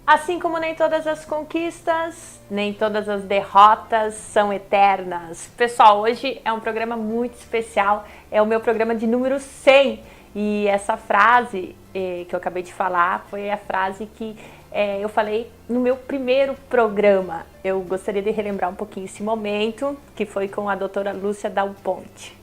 Assim como nem todas as conquistas, nem todas as derrotas são eternas. Pessoal, hoje é um programa muito especial, é o meu programa de número 100. E essa frase que eu acabei de falar foi a frase que eu falei no meu primeiro programa. Eu gostaria de relembrar um pouquinho esse momento, que foi com a doutora Lúcia Dal Ponte.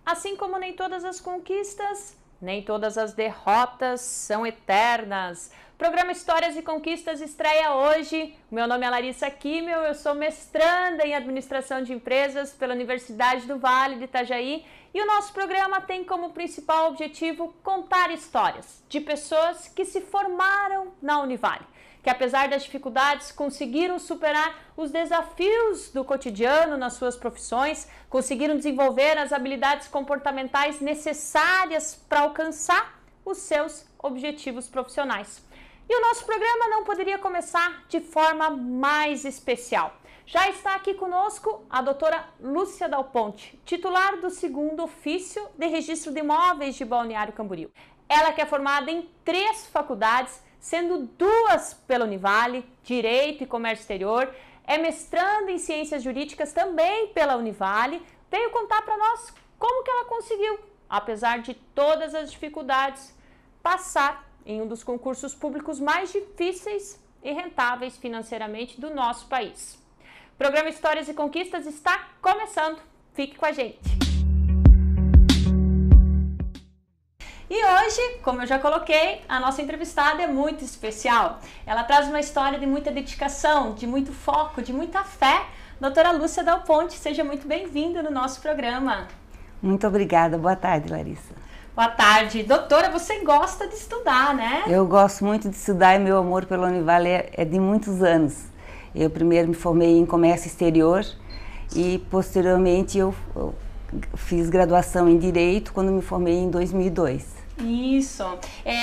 Assim como nem todas as conquistas, nem todas as derrotas são eternas. Programa Histórias e Conquistas estreia hoje. Meu nome é Larissa Kimmel, eu sou mestranda em Administração de Empresas pela Universidade do Vale de Itajaí e o nosso programa tem como principal objetivo contar histórias de pessoas que se formaram na Univale, que apesar das dificuldades conseguiram superar os desafios do cotidiano nas suas profissões, conseguiram desenvolver as habilidades comportamentais necessárias para alcançar os seus objetivos profissionais. E o nosso programa não poderia começar de forma mais especial. Já está aqui conosco a doutora Lúcia Dal Ponte, titular do 2º Ofício de Registro de Imóveis de Balneário Camboriú. Ela que é formada em 3 faculdades, sendo 2 pela Univale, Direito e Comércio Exterior, é mestranda em Ciências Jurídicas também pela Univale, veio contar para nós como que ela conseguiu, apesar de todas as dificuldades, passar em um dos concursos públicos mais difíceis e rentáveis financeiramente do nosso país. O programa Histórias e Conquistas está começando. Fique com a gente! E hoje, como eu já coloquei, a nossa entrevistada é muito especial. Ela traz uma história de muita dedicação, de muito foco, de muita fé. Doutora Lúcia Dal Ponte, seja muito bem-vinda no nosso programa. Muito obrigada. Boa tarde, Larissa. Boa tarde. Doutora, você gosta de estudar, né? Eu gosto muito de estudar e meu amor pela Univale é de muitos anos. Eu primeiro me formei em Comércio Exterior e posteriormente eu fiz graduação em Direito quando me formei em 2002. Isso.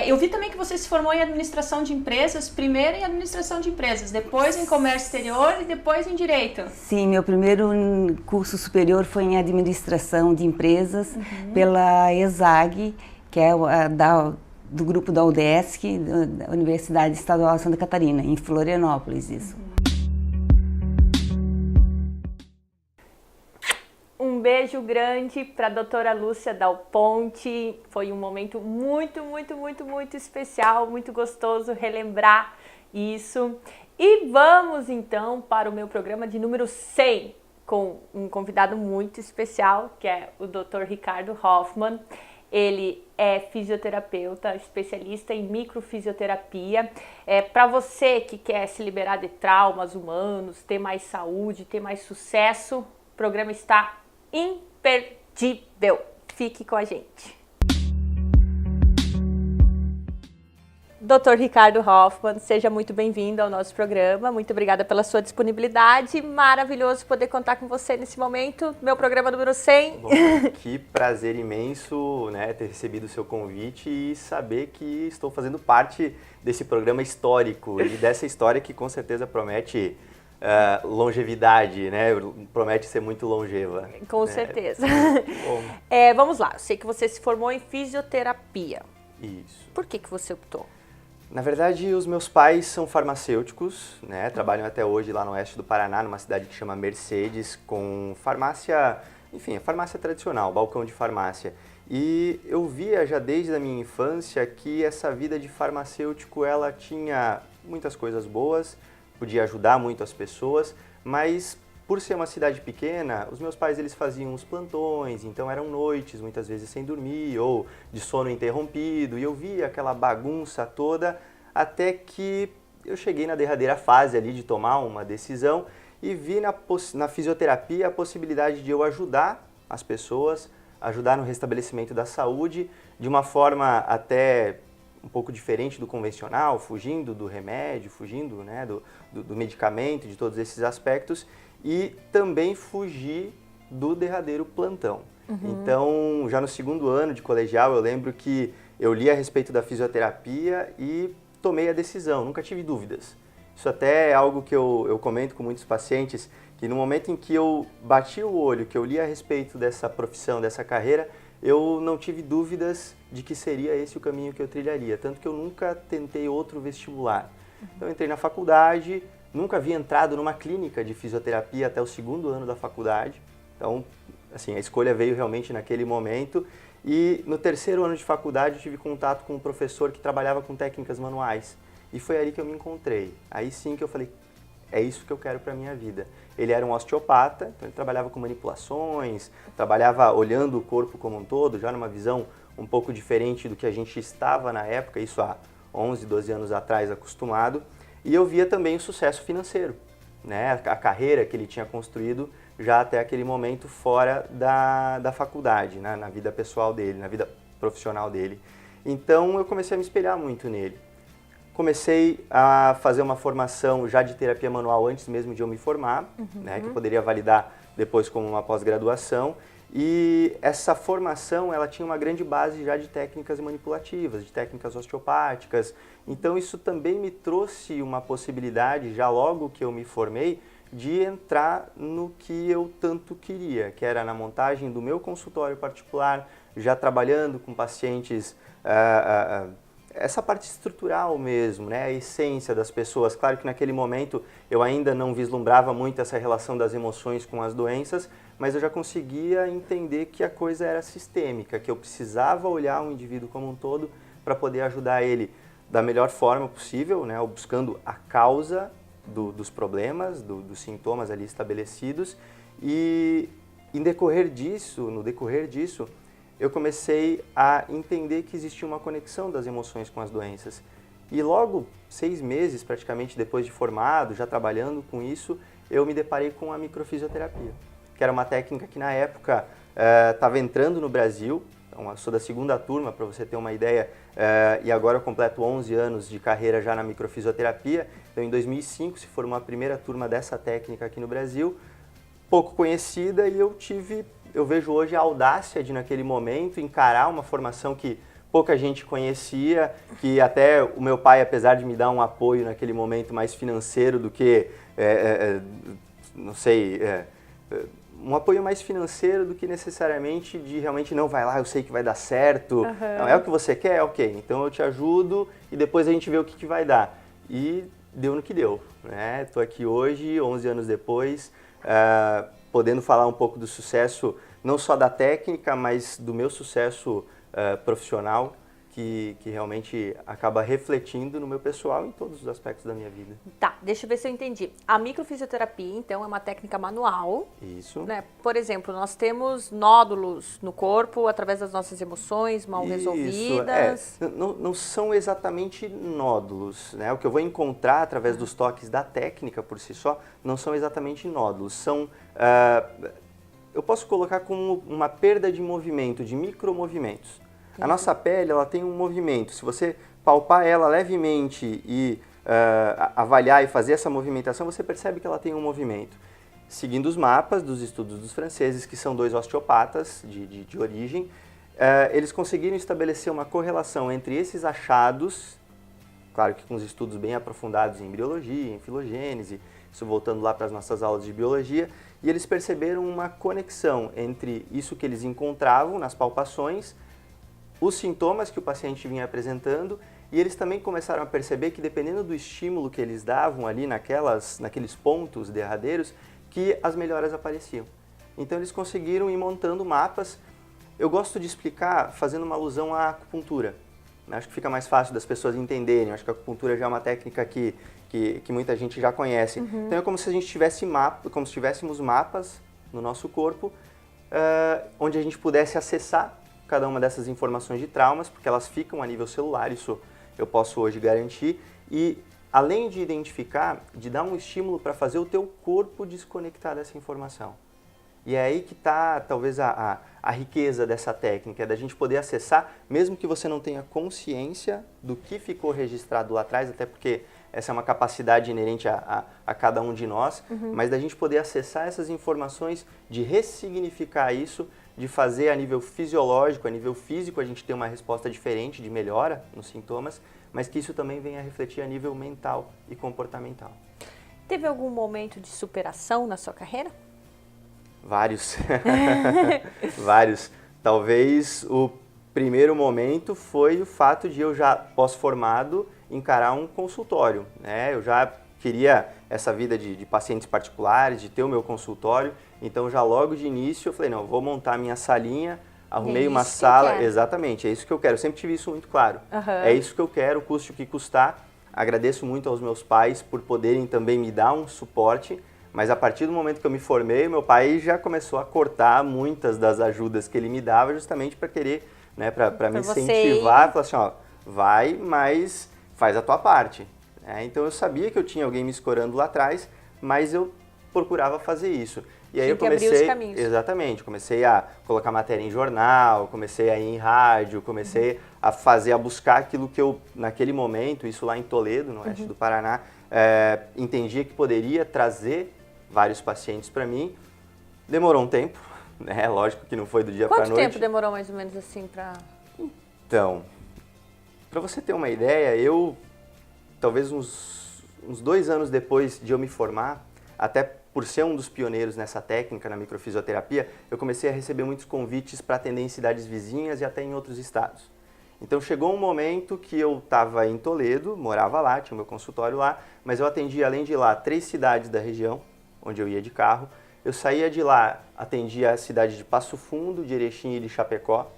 Eu vi também que você se formou em Administração de Empresas, primeiro em Administração de Empresas, depois em Comércio Exterior e depois em Direito. Sim, meu primeiro curso superior foi em Administração de Empresas pela ESAG, que é do grupo da UDESC, da Universidade Estadual de Santa Catarina, em Florianópolis, isso. Um beijo grande para a doutora Lúcia Dal Ponte. Foi um momento muito especial, muito gostoso relembrar isso. E vamos então para o meu programa de número 100, com um convidado muito especial, que é o Dr. Ricardo Hoffman. Ele é fisioterapeuta, especialista em microfisioterapia. Para você que quer se liberar de traumas humanos, ter mais saúde, ter mais sucesso, o programa está imperdível. Fique com a gente. Dr. Ricardo Hoffman, seja muito bem-vindo ao nosso programa. Muito obrigada pela sua disponibilidade. Maravilhoso poder contar com você nesse momento. Meu programa número 100. Bom, que prazer imenso, né, ter recebido o seu convite e saber que estou fazendo parte desse programa histórico e dessa história que com certeza promete longevidade, né? Promete ser muito longeva. Com certeza. Vamos lá, eu sei que você se formou em fisioterapia. Isso. Por que você optou? Na verdade, os meus pais são farmacêuticos, né? Trabalham até hoje lá no oeste do Paraná, numa cidade que chama Mercedes, com farmácia, enfim, a farmácia tradicional, balcão de farmácia. E eu via já desde a minha infância que essa vida de farmacêutico, ela tinha muitas coisas boas, podia ajudar muito as pessoas, mas por ser uma cidade pequena, os meus pais eles faziam os plantões, então eram noites, muitas vezes sem dormir ou de sono interrompido, e eu via aquela bagunça toda até que eu cheguei na derradeira fase ali de tomar uma decisão e vi na fisioterapia a possibilidade de eu ajudar as pessoas, ajudar no restabelecimento da saúde de uma forma até um pouco diferente do convencional, fugindo do remédio, fugindo, né, do medicamento, de todos esses aspectos, e também fugir do derradeiro plantão. Então, já no 2º ano de colegial, eu lembro que eu li a respeito da fisioterapia e tomei a decisão, nunca tive dúvidas. Isso até é algo que eu comento com muitos pacientes, que no momento em que eu bati o olho, que eu li a respeito dessa profissão, dessa carreira, eu não tive dúvidas de que seria esse o caminho que eu trilharia, tanto que eu nunca tentei outro vestibular. Então eu entrei na faculdade, nunca havia entrado numa clínica de fisioterapia até o 2º ano da faculdade, então assim, a escolha veio realmente naquele momento. E no 3º ano de faculdade eu tive contato com um professor que trabalhava com técnicas manuais. E foi ali que eu me encontrei. Aí sim que eu falei, é isso que eu quero para a minha vida. Ele era um osteopata, então ele trabalhava com manipulações, trabalhava olhando o corpo como um todo, já numa visão um pouco diferente do que a gente estava na época, isso há 11, 12 anos atrás, acostumado. E eu via também o sucesso financeiro, né? A carreira que ele tinha construído já até aquele momento fora da faculdade, né? Na vida pessoal dele, na vida profissional dele. Então eu comecei a me espelhar muito nele. Comecei a fazer uma formação já de terapia manual antes mesmo de eu me formar, né? Que eu poderia validar depois como uma pós-graduação. E essa formação, ela tinha uma grande base já de técnicas manipulativas, de técnicas osteopáticas. Então isso também me trouxe uma possibilidade, já logo que eu me formei, de entrar no que eu tanto queria, que era na montagem do meu consultório particular, já trabalhando com pacientes, essa parte estrutural mesmo, né? A essência das pessoas. Claro que naquele momento eu ainda não vislumbrava muito essa relação das emoções com as doenças, mas eu já conseguia entender que a coisa era sistêmica, que eu precisava olhar o indivíduo como um todo para poder ajudar ele da melhor forma possível, né? Buscando a causa dos problemas, dos sintomas ali estabelecidos. E no decorrer disso, eu comecei a entender que existia uma conexão das emoções com as doenças. E logo, 6 meses praticamente depois de formado, já trabalhando com isso, eu me deparei com a microfisioterapia, que era uma técnica que na época estava entrando no Brasil. Então, eu sou da 2ª turma, para você ter uma ideia, e agora eu completo 11 anos de carreira já na microfisioterapia. Então, em 2005 se formou a primeira turma dessa técnica aqui no Brasil, pouco conhecida, e eu vejo hoje a audácia de, naquele momento, encarar uma formação que pouca gente conhecia, que até o meu pai, apesar de me dar um apoio naquele momento mais financeiro do que, um apoio mais financeiro do que necessariamente de realmente não, vai lá, eu sei que vai dar certo, não, é o que você quer? Ok, então eu te ajudo e depois a gente vê o que vai dar. E deu no que deu, né? Estou aqui hoje, 11 anos depois, podendo falar um pouco do sucesso, não só da técnica, mas do meu sucesso profissional, que realmente acaba refletindo no meu pessoal em todos os aspectos da minha vida. Tá, deixa eu ver se eu entendi. A microfisioterapia, então, é uma técnica manual. Isso. Né? Por exemplo, nós temos nódulos no corpo através das nossas emoções mal resolvidas. Não são exatamente nódulos, né? O que eu vou encontrar através dos toques da técnica por si só não são exatamente nódulos. São, eu posso colocar como uma perda de movimento, de micromovimentos. A nossa pele, ela tem um movimento. Se você palpar ela levemente e avaliar e fazer essa movimentação, você percebe que ela tem um movimento. Seguindo os mapas dos estudos dos franceses, que são 2 osteopatas de origem, eles conseguiram estabelecer uma correlação entre esses achados, claro que com os estudos bem aprofundados em embriologia, em filogênese, isso voltando lá para as nossas aulas de biologia, e eles perceberam uma conexão entre isso que eles encontravam nas palpações, os sintomas que o paciente vinha apresentando, e eles também começaram a perceber que dependendo do estímulo que eles davam ali naqueles pontos derradeiros, que as melhoras apareciam. Então eles conseguiram ir montando mapas. Eu gosto de explicar fazendo uma alusão à acupuntura. Acho que fica mais fácil das pessoas entenderem. Acho que a acupuntura já é uma técnica que muita gente já conhece. Então é como se a gente tivesse como se tivéssemos mapas no nosso corpo, onde a gente pudesse acessar cada uma dessas informações de traumas, porque elas ficam a nível celular, isso eu posso hoje garantir, e além de identificar, de dar um estímulo para fazer o teu corpo desconectar dessa informação. E é aí que está talvez a riqueza dessa técnica, é da gente poder acessar, mesmo que você não tenha consciência do que ficou registrado lá atrás, até porque essa é uma capacidade inerente a cada um de nós, mas da gente poder acessar essas informações, de ressignificar isso, de fazer a nível fisiológico, a nível físico, a gente ter uma resposta diferente, de melhora nos sintomas, mas que isso também venha a refletir a nível mental e comportamental. Teve algum momento de superação na sua carreira? Vários. Vários. talvez o primeiro momento foi o fato de eu já, pós-formado, encarar um consultório, né? Eu já queria essa vida de pacientes particulares, de ter o meu consultório, então já logo de início eu falei, não, eu vou montar minha salinha, arrumei uma sala, exatamente, é isso que eu quero, eu sempre tive isso muito claro, é isso que eu quero, custe o que custar. Agradeço muito aos meus pais por poderem também me dar um suporte, mas a partir do momento que eu me formei, meu pai já começou a cortar muitas das ajudas que ele me dava justamente para querer, né, para me incentivar, falar assim, ó, vai, mas faz a tua parte. Então eu sabia que eu tinha alguém me escorando lá atrás, mas eu procurava fazer isso. E aí eu comecei, exatamente, comecei a colocar matéria em jornal, comecei a ir em rádio, comecei a buscar aquilo que eu, naquele momento, isso lá em Toledo, no oeste do Paraná, entendia que poderia trazer vários pacientes para mim. Demorou um tempo, né? Lógico que não foi do dia para a noite. Quanto tempo demorou mais ou menos assim para... Então, para você ter uma ideia, eu, talvez uns 2 anos depois de eu me formar, até por ser um dos pioneiros nessa técnica, na microfisioterapia, eu comecei a receber muitos convites para atender em cidades vizinhas e até em outros estados. Então chegou um momento que eu estava em Toledo, morava lá, tinha o meu consultório lá, mas eu atendia, além de lá, 3 cidades da região, onde eu ia de carro. Eu saía de lá, atendia a cidade de Passo Fundo, de Erechim e de Chapecó.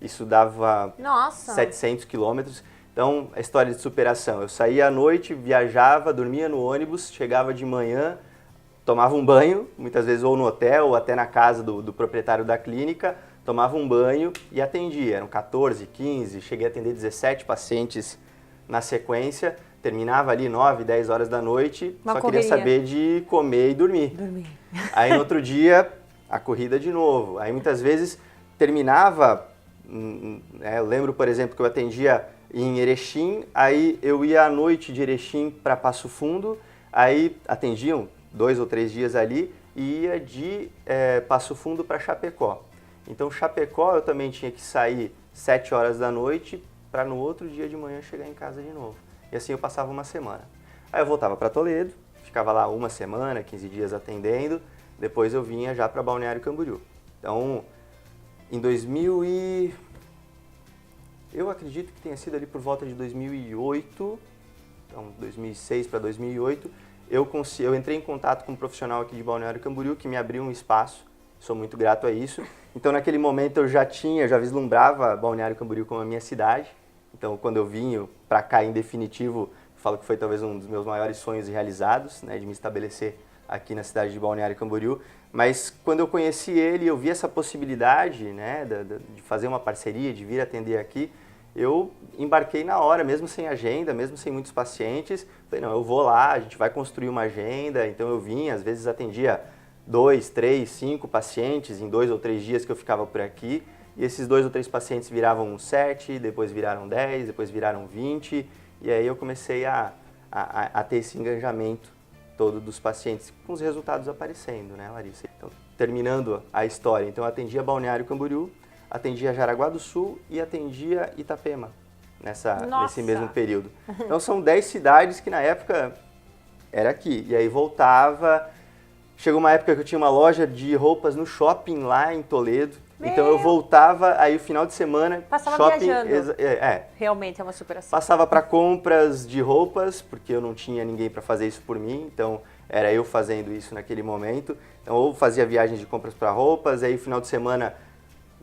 Isso dava 700 quilômetros. Então, a história de superação. Eu saía à noite, viajava, dormia no ônibus, chegava de manhã, tomava um banho, muitas vezes ou no hotel ou até na casa do proprietário da clínica, tomava um banho e atendia. Eram 14, 15, cheguei a atender 17 pacientes na sequência. Terminava ali 9, 10 horas da noite, só queria saber de comer e dormir. Aí no outro dia, a corrida de novo. Aí muitas vezes terminava, eu lembro, por exemplo, que eu atendia em Erechim, aí eu ia à noite de Erechim para Passo Fundo, aí atendiam 2 ou 3 dias ali e ia de Passo Fundo para Chapecó. Então Chapecó eu também tinha que sair 7 horas da noite para no outro dia de manhã chegar em casa de novo. E assim eu passava uma semana. Aí eu voltava para Toledo, ficava lá uma semana, 15 dias atendendo, depois eu vinha já para Balneário Camboriú. Então, em eu acredito que tenha sido ali por volta de 2008, então 2006 para 2008, eu entrei em contato com um profissional aqui de Balneário Camboriú que me abriu um espaço, sou muito grato a isso. Então naquele momento eu já vislumbrava Balneário Camboriú como a minha cidade. Então quando eu vim para cá em definitivo, falo que foi talvez um dos meus maiores sonhos realizados, né, de me estabelecer aqui na cidade de Balneário Camboriú. Mas quando eu conheci ele, eu vi essa possibilidade, né, de fazer uma parceria, de vir atender aqui, eu embarquei na hora, mesmo sem agenda, mesmo sem muitos pacientes. Falei, não, eu vou lá, a gente vai construir uma agenda. Então eu vim, às vezes atendia 2, 3, 5 pacientes em 2 ou 3 dias que eu ficava por aqui. E esses 2 ou 3 pacientes viravam 7, depois viraram 10, depois viraram 20. E aí eu comecei a ter esse engajamento todo dos pacientes, com os resultados aparecendo, né, Larissa? Então, terminando a história, então eu atendia Balneário Camboriú, atendia Jaraguá do Sul e atendia Itapema nesse mesmo período. Então são 10 cidades que na época era aqui. E aí voltava, chegou uma época que eu tinha uma loja de roupas no shopping lá em Toledo. Então eu voltava, aí o final de semana... Passava shopping, viajando. Realmente é uma superação. Passava para compras de roupas, porque eu não tinha ninguém para fazer isso por mim, então era eu fazendo isso naquele momento. Então ou fazia viagens de compras para roupas, aí final de semana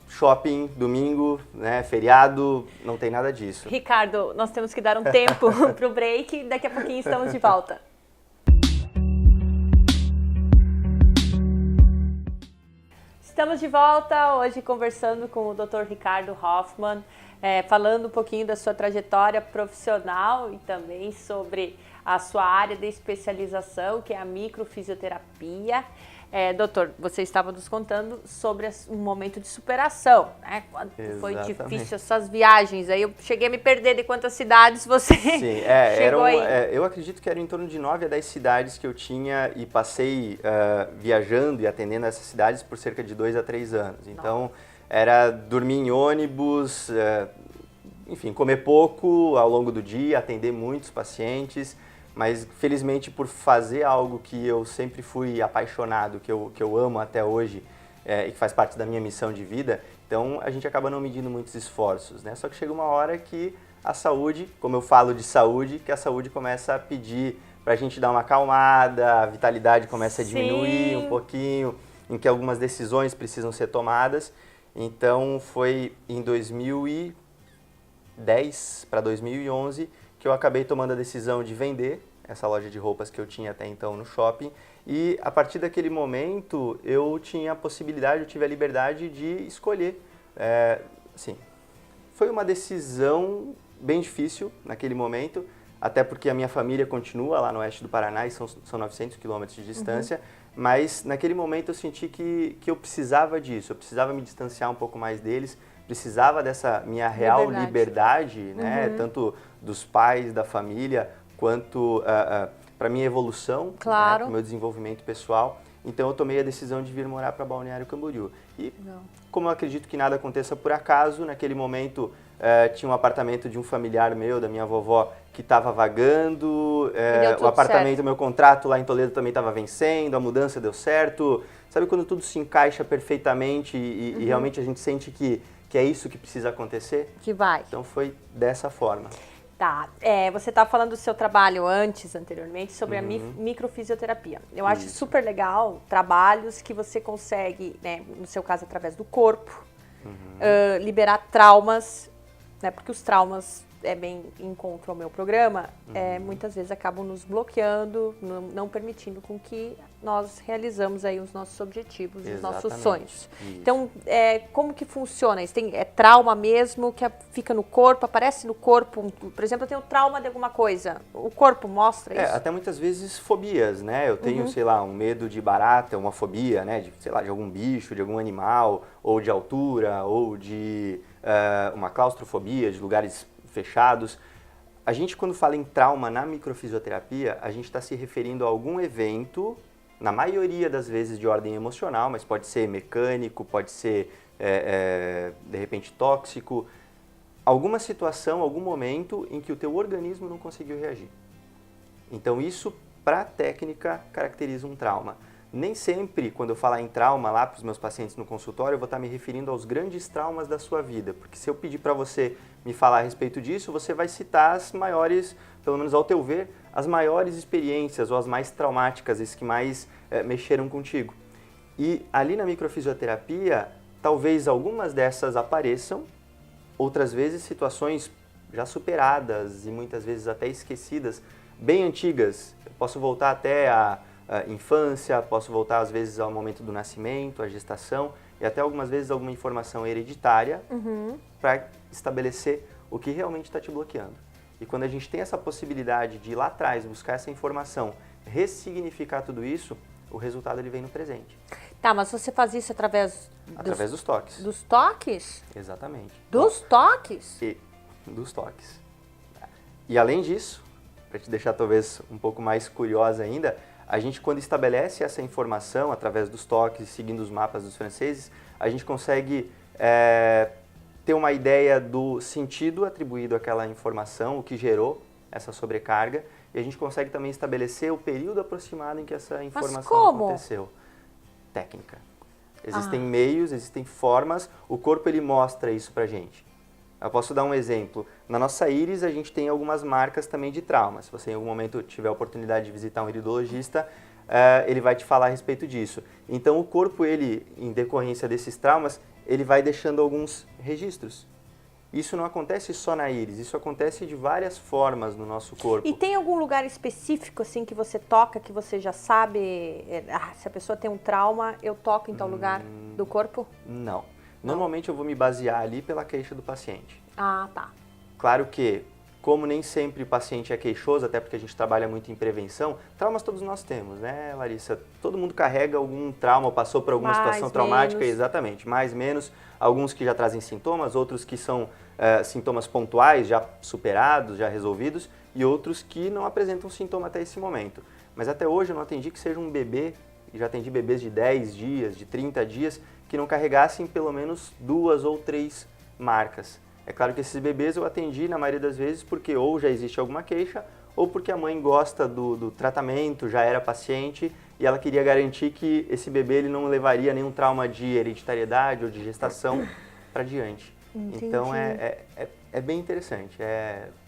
shopping, domingo, né, feriado, não tem nada disso. Ricardo, nós temos que dar um tempo para o break, daqui a pouquinho estamos de volta. Estamos de volta hoje conversando com o Dr. Ricardo Hoffmann, falando um pouquinho da sua trajetória profissional e também sobre a sua área de especialização, que é a microfisioterapia. Doutor, você estava nos contando sobre um momento de superação, né? Quando foi difícil essas viagens. Aí eu cheguei a me perder de quantas cidades você chegou aí. Eu acredito que era em torno de 9 a 10 cidades que eu tinha e passei viajando e atendendo essas cidades por cerca de 2 a 3 anos. Então, era dormir em ônibus, enfim, comer pouco ao longo do dia, atender muitos pacientes. Mas, felizmente, por fazer algo que eu sempre fui apaixonado, que eu amo até hoje e que faz parte da minha missão de vida, Então, a gente acaba não medindo muitos esforços, né? Só que chega uma hora que a saúde, como eu falo de saúde, que a saúde começa a pedir para a gente dar uma acalmada, a vitalidade começa a diminuir um pouquinho, em que algumas decisões precisam ser tomadas. Então, foi em 2010 para 2011 que eu acabei tomando a decisão de vender essa loja de roupas que eu tinha até então no shopping. E a partir daquele momento eu tinha a possibilidade, eu tive a liberdade de escolher. Assim, foi uma decisão bem difícil naquele momento, até porque a minha família continua lá no oeste do Paraná e são 900 quilômetros de distância, mas naquele momento eu senti que eu precisava disso, eu precisava me distanciar um pouco mais deles, precisava dessa minha real liberdade, né, tanto dos pais, da família, quanto para minha evolução, né, para o meu desenvolvimento pessoal. Então eu tomei a decisão de vir morar para Balneário Camboriú. E como eu acredito que nada aconteça por acaso, naquele momento tinha um apartamento de um familiar meu, da minha vovó, que estava vagando, o apartamento, meu contrato lá em Toledo também estava vencendo, a mudança deu certo. Sabe quando tudo se encaixa perfeitamente e realmente a gente sente que é isso que precisa acontecer? Que vai. Então foi dessa forma. Tá, você estava falando do seu trabalho anteriormente, sobre a microfisioterapia. Eu acho super legal trabalhos que você consegue, né, no seu caso, através do corpo, liberar traumas, né, porque os traumas, bem encontro ao meu programa, muitas vezes acabam nos bloqueando, não permitindo com que nós realizamos aí os nossos objetivos, os nossos sonhos. Isso. Então, como que funciona isso? É trauma mesmo, que fica no corpo, aparece no corpo? Por exemplo, eu tenho trauma de alguma coisa, o corpo mostra isso? Até muitas vezes fobias, né? Eu tenho, sei lá, um medo de barata, uma fobia, né? De, sei lá, de algum bicho, de algum animal, ou de altura, ou de uma claustrofobia, de lugares fechados. A gente, quando fala em trauma na microfisioterapia, a gente está se referindo a algum evento, na maioria das vezes de ordem emocional, mas pode ser mecânico, pode ser, de repente, tóxico, alguma situação, algum momento em que o teu organismo não conseguiu reagir. Então, isso, para a técnica, caracteriza um trauma. Nem sempre, quando eu falar em trauma lá para os meus pacientes no consultório, eu vou estar me referindo aos grandes traumas da sua vida. Porque se eu pedir para você me falar a respeito disso, você vai citar as maiores, pelo menos ao teu ver, as maiores experiências ou as mais traumáticas, as que mais mexeram contigo. E ali na microfisioterapia, talvez algumas dessas apareçam, outras vezes situações já superadas e muitas vezes até esquecidas, bem antigas. Eu posso voltar até a infância, posso voltar às vezes ao momento do nascimento, à gestação e até algumas vezes alguma informação hereditária para estabelecer o que realmente está te bloqueando. E quando a gente tem essa possibilidade de ir lá atrás, buscar essa informação, ressignificar tudo isso, o resultado ele vem no presente. Tá, mas você faz isso através dos toques. Dos toques? Exatamente. Dos toques? Dos toques. E além disso, para te deixar talvez um pouco mais curiosa ainda, a gente, quando estabelece essa informação através dos toques, seguindo os mapas dos franceses, a gente consegue ter uma ideia do sentido atribuído àquela informação, o que gerou essa sobrecarga, e a gente consegue também estabelecer o período aproximado em que essa informação aconteceu. Técnica. Existem meios, existem formas, o corpo ele mostra isso pra gente. Eu posso dar um exemplo. Na nossa íris, a gente tem algumas marcas também de trauma. Se você em algum momento tiver a oportunidade de visitar um iridologista, ele vai te falar a respeito disso. Então, o corpo, ele, em decorrência desses traumas, ele vai deixando alguns registros. Isso não acontece só na íris, isso acontece de várias formas no nosso corpo. E tem algum lugar específico, assim, que você toca, que você já sabe, se a pessoa tem um trauma, eu toco em tal lugar do corpo? Não. Normalmente eu vou me basear ali pela queixa do paciente. Ah, tá. Claro que, como nem sempre o paciente é queixoso, até porque a gente trabalha muito em prevenção, traumas todos nós temos, né, Larissa? Todo mundo carrega algum trauma, passou por alguma situação traumática, menos. Exatamente, mais, menos. Alguns que já trazem sintomas, outros que são sintomas pontuais, já superados, já resolvidos, e outros que não apresentam sintoma até esse momento. Mas até hoje eu não atendi que seja um bebê, e já atendi bebês de 10 dias, de 30 dias, que não carregassem pelo menos 2 ou 3 marcas. É claro que esses bebês eu atendi na maioria das vezes porque ou já existe alguma queixa ou porque a mãe gosta do tratamento, já era paciente e ela queria garantir que esse bebê ele não levaria nenhum trauma de hereditariedade ou de gestação para diante. Entendi. Então é bem interessante.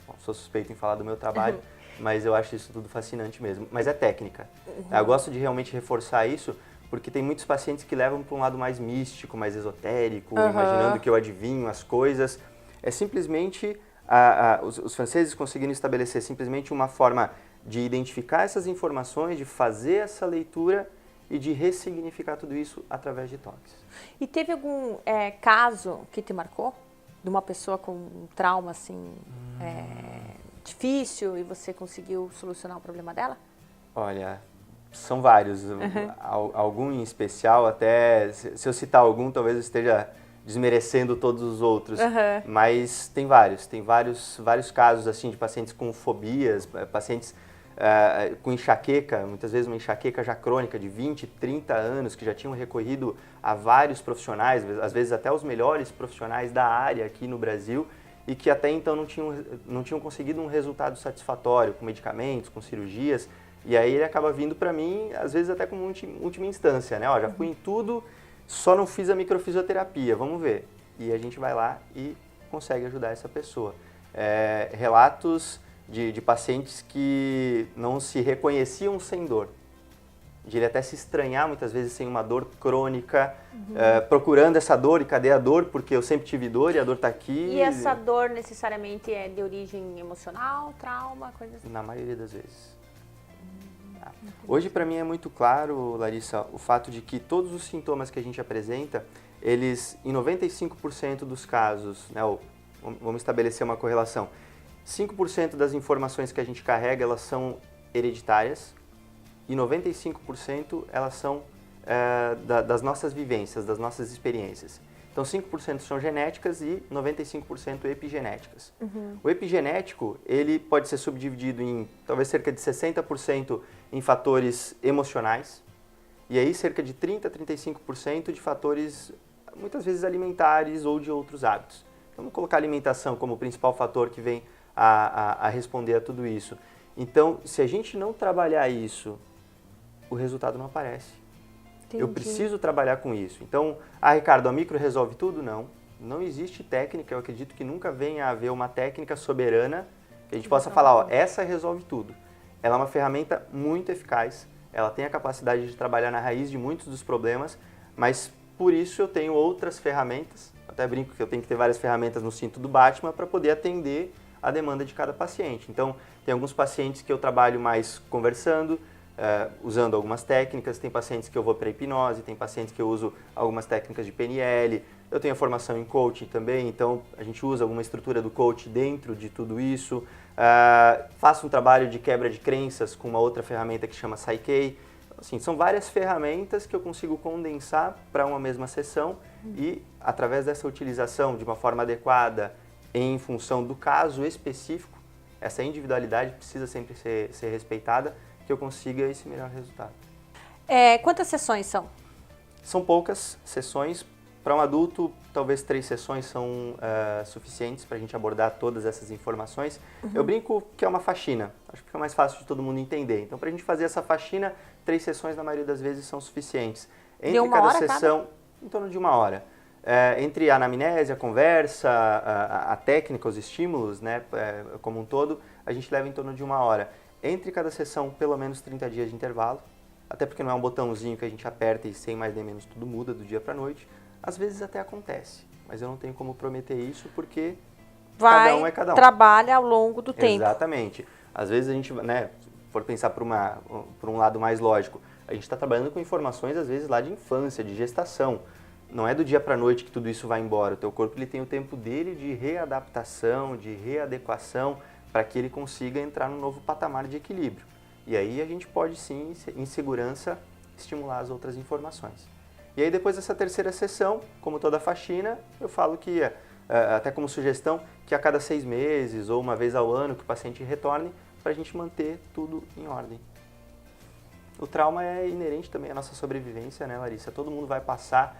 Bom, sou suspeito em falar do meu trabalho, mas eu acho isso tudo fascinante mesmo. Mas é técnica. Eu gosto de realmente reforçar isso, porque tem muitos pacientes que levam para um lado mais místico, mais esotérico, imaginando que eu adivinho as coisas. É simplesmente os franceses conseguiram estabelecer simplesmente uma forma de identificar essas informações, de fazer essa leitura e de ressignificar tudo isso através de toques. E teve algum caso que te marcou? De uma pessoa com um trauma assim difícil e você conseguiu solucionar o problema dela? Olha, são vários. Algum em especial, até se eu citar algum, talvez eu esteja desmerecendo todos os outros. Mas tem vários casos assim de pacientes com fobias, pacientes com enxaqueca, muitas vezes uma enxaqueca já crônica de 20, 30 anos, que já tinham recorrido a vários profissionais, às vezes até os melhores profissionais da área aqui no Brasil, e que até então não tinham conseguido um resultado satisfatório com medicamentos, com cirurgias, e aí ele acaba vindo para mim, às vezes até como última instância, né? Ó, já fui em tudo, só não fiz a microfisioterapia, vamos ver. E a gente vai lá e consegue ajudar essa pessoa. Relatos de pacientes que não se reconheciam sem dor, de ele até se estranhar muitas vezes sem uma dor crônica, procurando essa dor, e cadê a dor? Porque eu sempre tive dor e a dor está aqui. E essa dor necessariamente é de origem emocional, trauma, coisa assim? Na maioria das vezes. Hoje para mim é muito claro, Larissa, o fato de que todos os sintomas que a gente apresenta, eles em 95% dos casos, né, vamos estabelecer uma correlação, 5% das informações que a gente carrega, elas são hereditárias e 95% elas são das nossas vivências, das nossas experiências. Então 5% são genéticas e 95% epigenéticas. O epigenético, ele pode ser subdividido em talvez cerca de 60% em fatores emocionais e aí cerca de 30 a 35% de fatores muitas vezes alimentares ou de outros hábitos. Vamos colocar a alimentação como o principal fator que vem a responder a tudo isso. Então, se a gente não trabalhar isso, o resultado não aparece. Entendi. Eu preciso trabalhar com isso. Então, Ricardo, a micro resolve tudo? Não. Não existe técnica, eu acredito que nunca venha a haver uma técnica soberana que a gente possa falar, ó, essa resolve tudo. Ela é uma ferramenta muito eficaz, ela tem a capacidade de trabalhar na raiz de muitos dos problemas, mas por isso eu tenho outras ferramentas, até brinco que eu tenho que ter várias ferramentas no cinto do Batman para poder atender a demanda de cada paciente. Então, tem alguns pacientes que eu trabalho mais conversando, usando algumas técnicas, tem pacientes que eu vou para hipnose, tem pacientes que eu uso algumas técnicas de PNL, eu tenho a formação em coaching também, então a gente usa alguma estrutura do coach dentro de tudo isso, faço um trabalho de quebra de crenças com uma outra ferramenta que chama Psyche. Assim, são várias ferramentas que eu consigo condensar para uma mesma sessão e, através dessa utilização de uma forma adequada, em função do caso específico, essa individualidade precisa sempre ser respeitada, que eu consiga esse melhor resultado. Quantas sessões são? São poucas sessões. Para um adulto, talvez 3 sessões são suficientes para a gente abordar todas essas informações. Eu brinco que é uma faxina, acho que fica mais fácil de todo mundo entender. Então, para a gente fazer essa faxina, 3 sessões na maioria das vezes são suficientes. Entre cada sessão, em torno de 1 hora. Entre a anamnese, a conversa, a técnica, os estímulos, né, como um todo, a gente leva em torno de 1 hora. Entre cada sessão, pelo menos 30 dias de intervalo, até porque não é um botãozinho que a gente aperta e sem mais nem menos tudo muda do dia para a noite. Às vezes até acontece, mas eu não tenho como prometer isso porque cada um é cada um. Trabalha ao longo do tempo. Exatamente. Às vezes a gente, né, for pensar por um lado mais lógico, a gente está trabalhando com informações às vezes lá de infância, de gestação. Não é do dia para a noite que tudo isso vai embora. O teu corpo ele tem o tempo dele de readaptação, de readequação, para que ele consiga entrar num novo patamar de equilíbrio. E aí a gente pode sim, em segurança, estimular as outras informações. E aí depois dessa terceira sessão, como toda faxina, eu falo que, até como sugestão, que a cada 6 meses ou uma vez ao ano que o paciente retorne, para a gente manter tudo em ordem. O trauma é inerente também à nossa sobrevivência, né, Larissa? Todo mundo vai passar,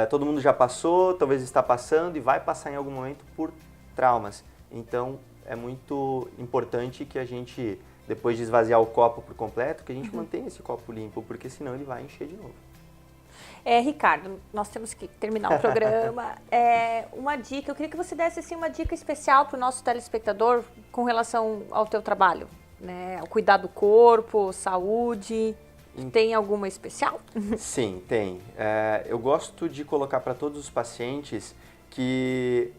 todo mundo já passou, talvez está passando e vai passar em algum momento por traumas. Então, é muito importante que a gente, depois de esvaziar o copo por completo, que a gente mantenha esse copo limpo, porque senão ele vai encher de novo. Ricardo, nós temos que terminar o programa. Uma dica, eu queria que você desse assim, uma dica especial para o nosso telespectador com relação ao teu trabalho, né? O cuidar do corpo, saúde. Tem alguma especial? Sim, tem. Eu gosto de colocar para todos os pacientes que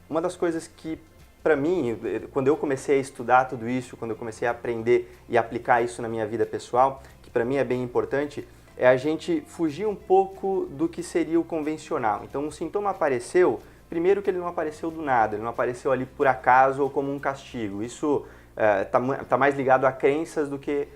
uma das coisas que, para mim, quando eu comecei a estudar tudo isso, quando eu comecei a aprender e aplicar isso na minha vida pessoal, que para mim é bem importante, é a gente fugir um pouco do que seria o convencional. Então, um sintoma apareceu, primeiro que ele não apareceu do nada, ele não apareceu ali por acaso ou como um castigo. Isso tá mais ligado a crenças do que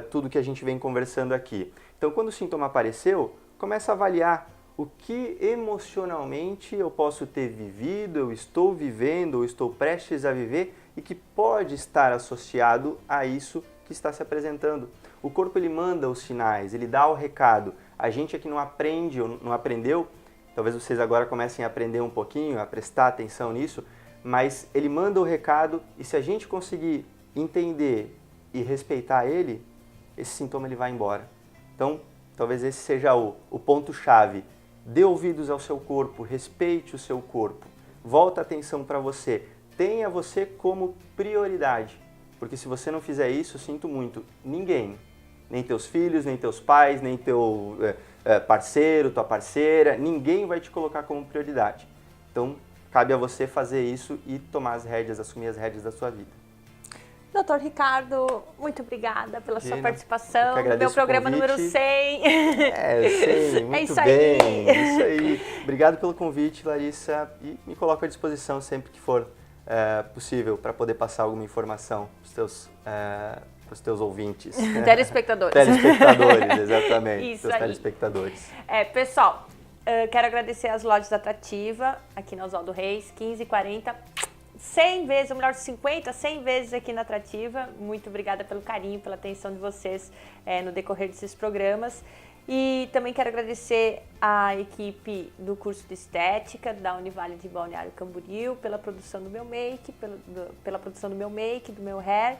tudo que a gente vem conversando aqui. Então, quando o sintoma apareceu, começa a avaliar o que emocionalmente eu posso ter vivido, eu estou vivendo ou estou prestes a viver e que pode estar associado a isso que está se apresentando. O corpo ele manda os sinais, ele dá o recado. A gente aqui não aprende ou não aprendeu, talvez vocês agora comecem a aprender um pouquinho, a prestar atenção nisso, mas ele manda o recado e se a gente conseguir entender e respeitar ele, esse sintoma ele vai embora. Então, talvez esse seja o ponto-chave. Dê ouvidos ao seu corpo, respeite o seu corpo, volta a atenção para você, tenha você como prioridade. Porque se você não fizer isso, sinto muito, ninguém, nem teus filhos, nem teus pais, nem teu parceiro, tua parceira, ninguém vai te colocar como prioridade. Então, cabe a você fazer isso e tomar as rédeas, assumir as rédeas da sua vida. Doutor Ricardo, muito obrigada pela sua participação no meu programa número 100. 100, muito isso bem, aí. Isso aí. Obrigado pelo convite, Larissa, e me coloco à disposição sempre que for possível para poder passar alguma informação para os teus ouvintes. Telespectadores. Telespectadores, exatamente. Isso teus aí. Telespectadores. Pessoal, quero agradecer às lojas Atrativa, aqui na Oswaldo Reis, 1540. 100 vezes, ou melhor, 50, 100 vezes aqui na Atrativa. Muito obrigada pelo carinho, pela atenção de vocês no decorrer desses programas. E também quero agradecer à equipe do curso de Estética da Univale de Balneário Camboriú pela produção do meu make, pela produção do meu make, do meu hair.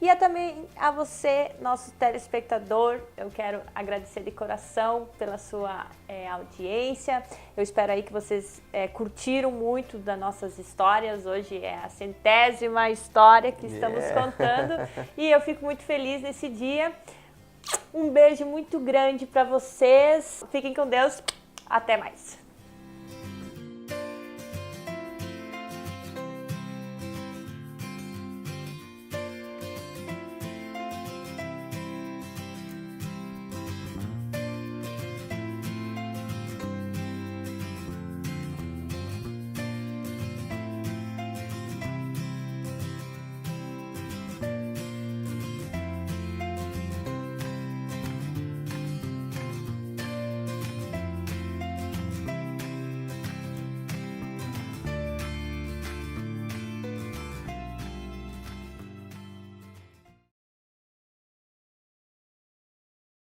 E também a você, nosso telespectador, eu quero agradecer de coração pela sua audiência. Eu espero aí que vocês curtiram muito das nossas histórias. Hoje é a 100ª história que estamos contando e eu fico muito feliz nesse dia. Um beijo muito grande para vocês. Fiquem com Deus. Até mais.